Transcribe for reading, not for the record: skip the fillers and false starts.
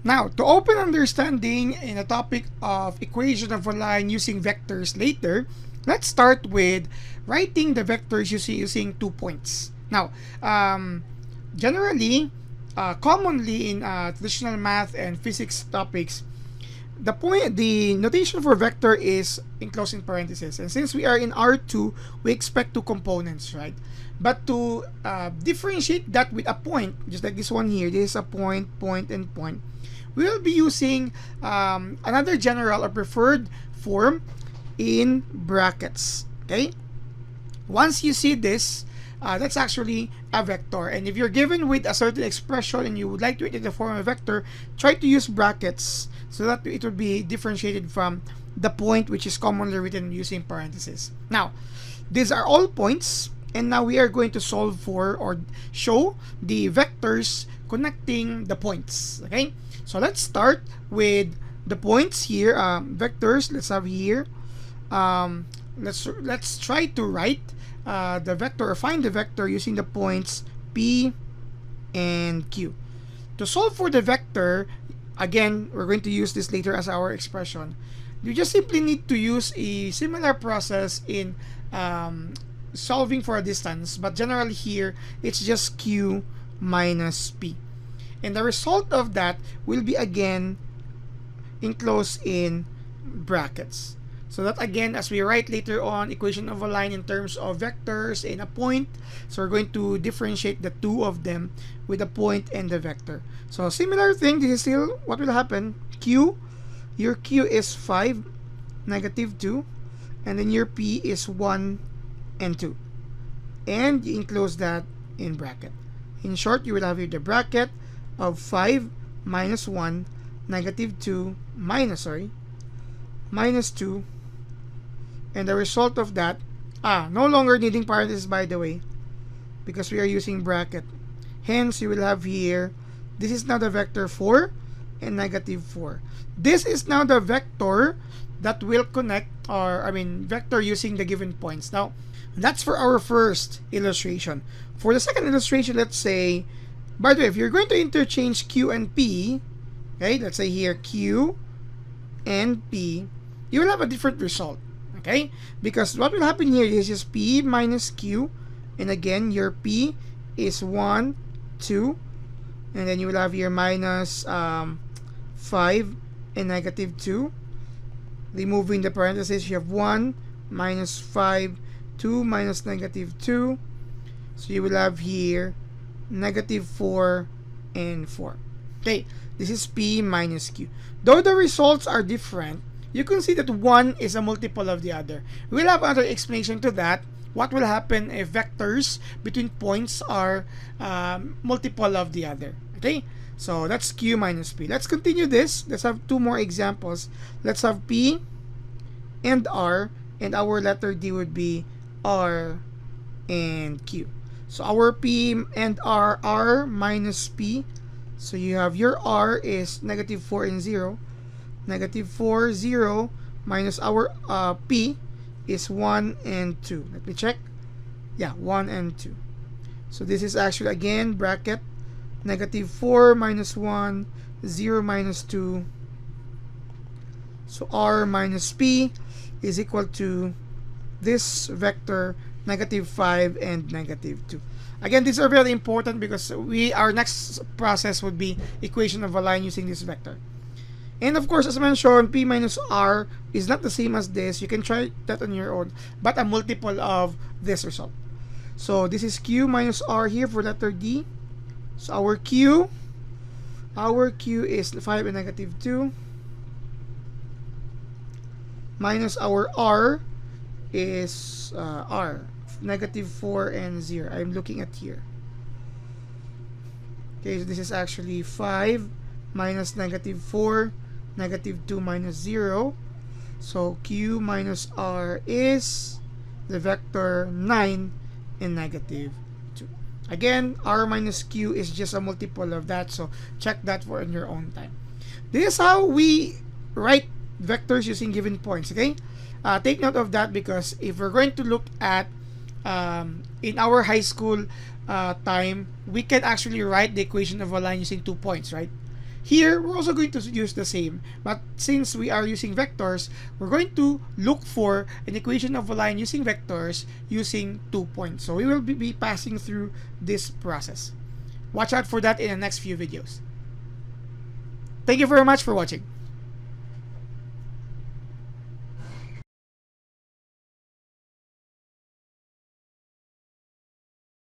Now, to open understanding in a topic of equation of a line using vectors later, let's start with writing the vectors using 2 points. Now, generally, commonly in traditional math and physics topics, the notation for vector is enclosed in parentheses, and since we are in R2, we expect two components, right? But to differentiate that with a point, just like this one here, this is a point, point, and point, we will be using another general or preferred form in brackets. Okay, once you see this, that's actually a vector, and if you're given with a certain expression and you would like to write it in the form of a vector, try to use brackets so that it would be differentiated from the point, which is commonly written using parentheses. Now, these are all points, and now we are going to solve for or show the vectors connecting the points. Okay, so let's start with the points here. Vectors, let's have here. Let's try to write the vector or find the vector using the points P and Q. To solve for the vector, again, we're going to use this later as our expression. You just simply need to use a similar process in solving for a distance, but generally here it's just Q minus P, and the result of that will be again enclosed in brackets, so that again, as we write later on equation of a line in terms of vectors and a point, so we're going to differentiate the two of them with a point and the vector. So similar thing, this is still what will happen. Q, your Q is 5, -2, and then your P is 1 and 2, and you enclose that in bracket. In short, you will have here the bracket of 5 minus 1, -2 minus 2, and the result of that, no longer needing parentheses, by the way, because we are using bracket. Hence, you will have here, this is now the vector 4 and -4. This is now the vector that will connect, or vector using the given points. Now, that's for our first illustration. For the second illustration, let's say, by the way, if you're going to interchange Q and P, okay, let's say here Q and P, you will have a different result, okay? Because what will happen here is just P minus Q, and again, your P is 1, 2, and then you will have here minus 5 and -2. Removing the parentheses, you have 1 minus 5, 2 minus -2. So you will have here -4 and 4. Okay, this is P minus Q. Though the results are different, you can see that one is a multiple of the other. We'll have another explanation to that. What will happen if vectors between points are multiple of the other. Okay, so that's Q minus P. Let's continue this. Let's have two more examples. Let's have P and R, and our letter D would be R and Q. So our P and R minus P. So you have your R is -4 and 0. -4, 0 minus our P is 1 and 2. Let me check. Yeah, 1 and 2. So this is actually again bracket -4 minus 1, 0 minus 2. So R minus P is equal to this vector -5 and -2. Again, these are very important because our next process would be equation of a line using this vector. And of course, as mentioned, P minus R is not the same as this. You can try that on your own, but a multiple of this result. So this is Q minus R here for letter D. So our Q is 5 and -2. Minus our R is R, -4 and 0. I'm looking at here. Okay, so this is actually 5 minus -4, -2 minus 0. So Q minus R is the vector 9 and -2. Again, R minus Q is just a multiple of that, so check that for in your own time. This is how we write vectors using given points, okay? Take note of that, because if we're going to look at in our high school time, we can actually write the equation of a line using 2 points, right? Here, we're also going to use the same, but since we are using vectors, we're going to look for an equation of a line using vectors using 2 points. So we will be passing through this process. Watch out for that in the next few videos. Thank you very much for watching.